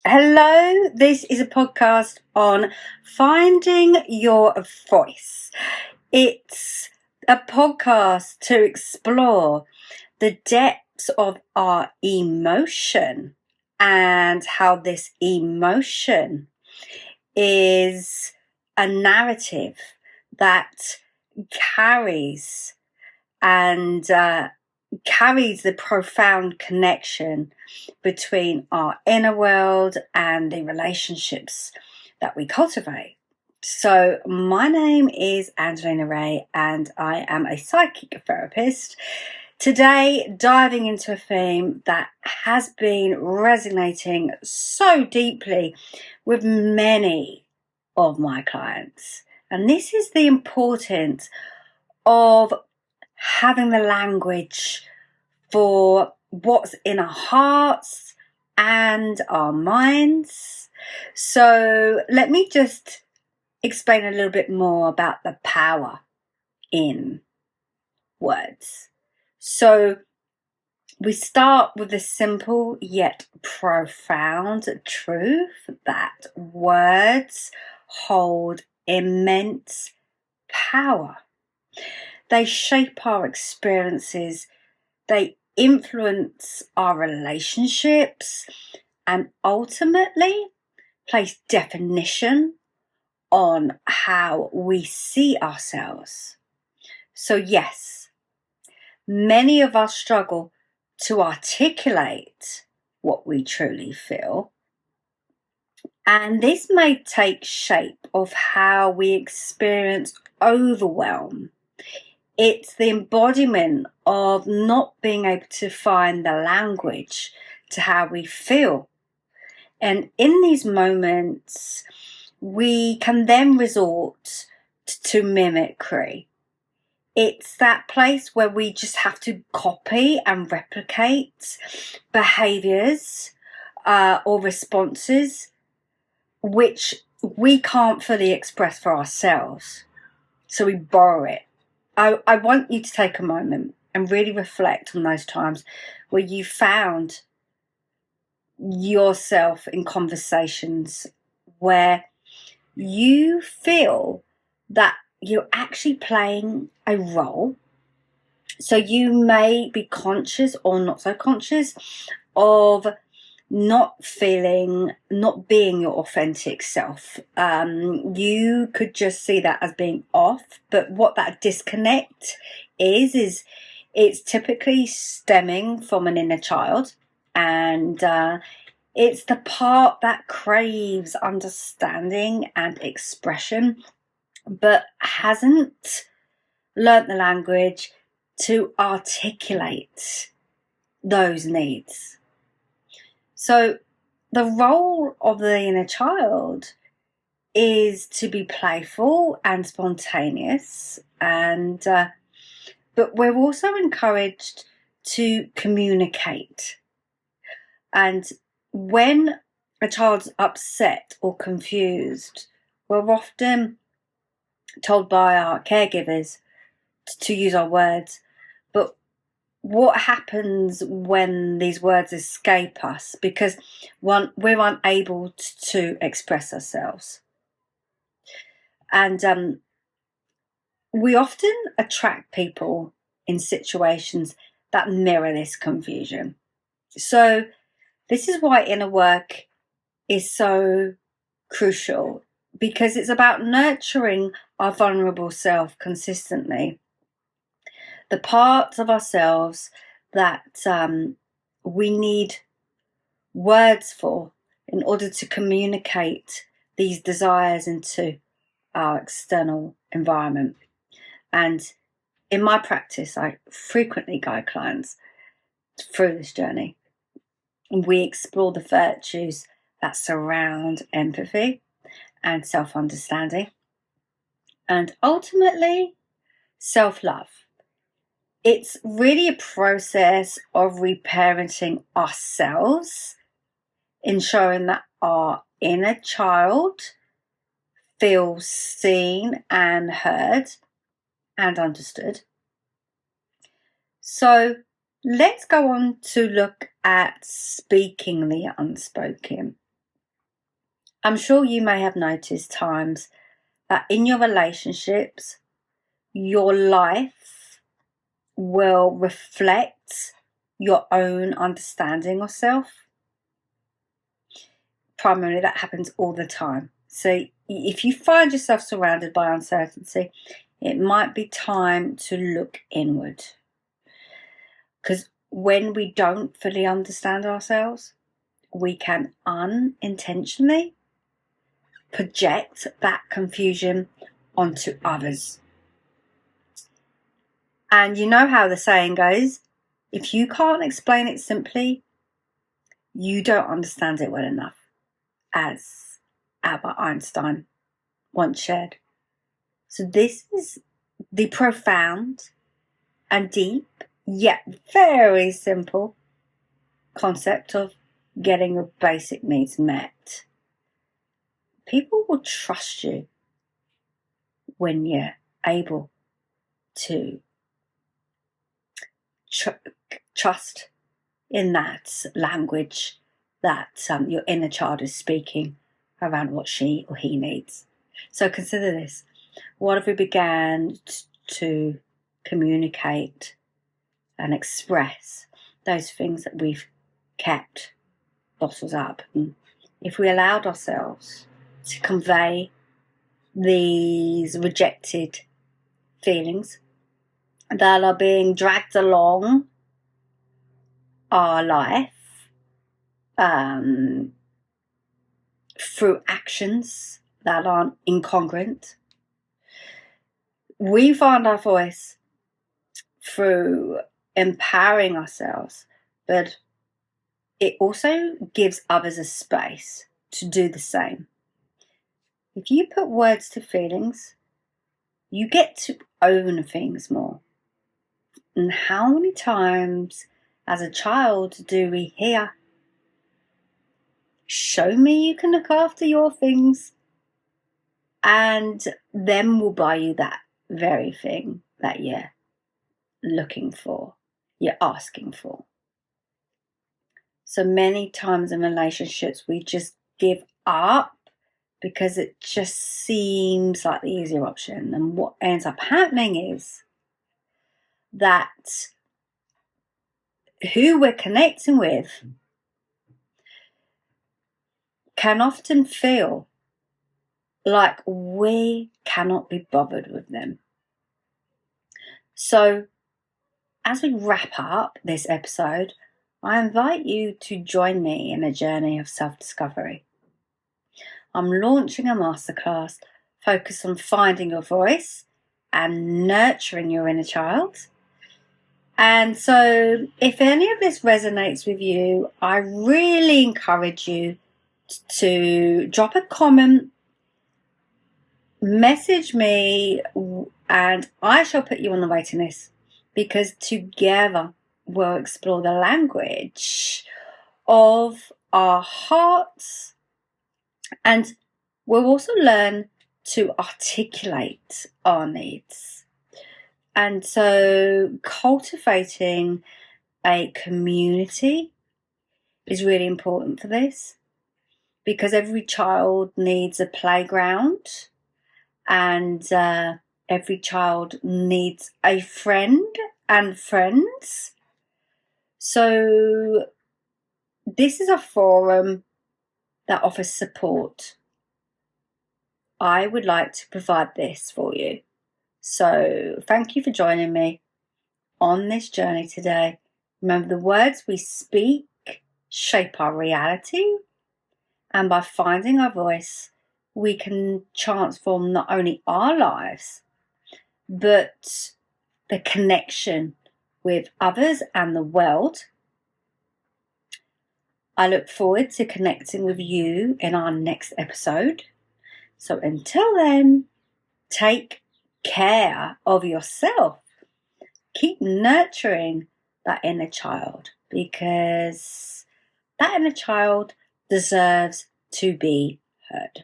Hello, this is a podcast on finding your voice. It's a podcast to explore the depths of our emotion and how this emotion is a narrative that carries and carries the profound connection between our inner world and the relationships that we cultivate. So, my name is Angelina Ray, and I am a psychic therapist. Today, diving into a theme that has been resonating so deeply with many of my clients, and this is the importance of having the language for what's in our hearts and our minds. So let me just explain a little bit more about the power in words. So we start with the simple yet profound truth that words hold immense power. They shape our experiences, they influence our relationships, and ultimately place definition on how we see ourselves. So, yes, many of us struggle to articulate what we truly feel. And this may take shape of how we experience overwhelm. It's the embodiment of not being able to find the language to how we feel. And in these moments, we can then resort to mimicry. It's that place where we just have to copy and replicate behaviors or responses which we can't fully express for ourselves. So we borrow it. I want you to take a moment and really reflect on those times where you found yourself in conversations where you feel that you're actually playing a role. So you may be conscious or not so conscious of not being your authentic self. You could just see that as being off, but what that disconnect is it's typically stemming from an inner child, and it's the part that craves understanding and expression, but hasn't learnt the language to articulate those needs. So the role of the inner child is to be playful and spontaneous, and but we're also encouraged to communicate. And when a child's upset or confused, we're often told by our caregivers to use our words. But what happens when these words escape us? Because we're unable to express ourselves. And we often attract people in situations that mirror this confusion. So this is why inner work is so crucial, because it's about nurturing our vulnerable self consistently. The parts of ourselves that we need words for in order to communicate these desires into our external environment. And in my practice, I frequently guide clients through this journey. And we explore the virtues that surround empathy and self-understanding, and ultimately self-love. It's really a process of reparenting ourselves, ensuring that our inner child feels seen and heard and understood. So let's go on to look at speaking the unspoken. I'm sure you may have noticed times that in your relationships, your life will reflect your own understanding of self. Primarily, that happens all the time. So if you find yourself surrounded by uncertainty, it might be time to look inward. Because when we don't fully understand ourselves, we can unintentionally project that confusion onto others. And you know how the saying goes, if you can't explain it simply, you don't understand it well enough, as Albert Einstein once shared. So this is the profound and deep, yet very simple concept of getting your basic needs met. People will trust you when you're able to trust in that language that your inner child is speaking around what she or he needs. So consider this. What if we began to communicate and express those things that we've kept bottled up? And if we allowed ourselves to convey these rejected feelings that are being dragged along our life through actions that aren't incongruent, we find our voice through empowering ourselves, but it also gives others a space to do the same. If you put words to feelings, you get to own things more. And how many times as a child do we hear, show me you can look after your things, and then we'll buy you that very thing that you're looking for, you're asking for. So many times in relationships, we just give up because it just seems like the easier option. And what ends up happening is that who we're connecting with can often feel like we cannot be bothered with them. So as we wrap up this episode, I invite you to join me in a journey of self-discovery. I'm launching a masterclass focused on finding your voice and nurturing your inner child. And so if any of this resonates with you, I really encourage you to drop a comment, message me, and I shall put you on the waiting list, because together we'll explore the language of our hearts, and we'll also learn to articulate our needs. And so cultivating a community is really important for this, because every child needs a playground, and every child needs a friend and friends. So this is a forum that offers support. I would like to provide this for you. So thank you for joining me on this journey today. Remember, the words we speak shape our reality, and by finding our voice, we can transform not only our lives, but the connection with others and the world. I look forward to connecting with you in our next episode. So until then, take care of yourself. Keep nurturing that inner child, because that inner child deserves to be heard.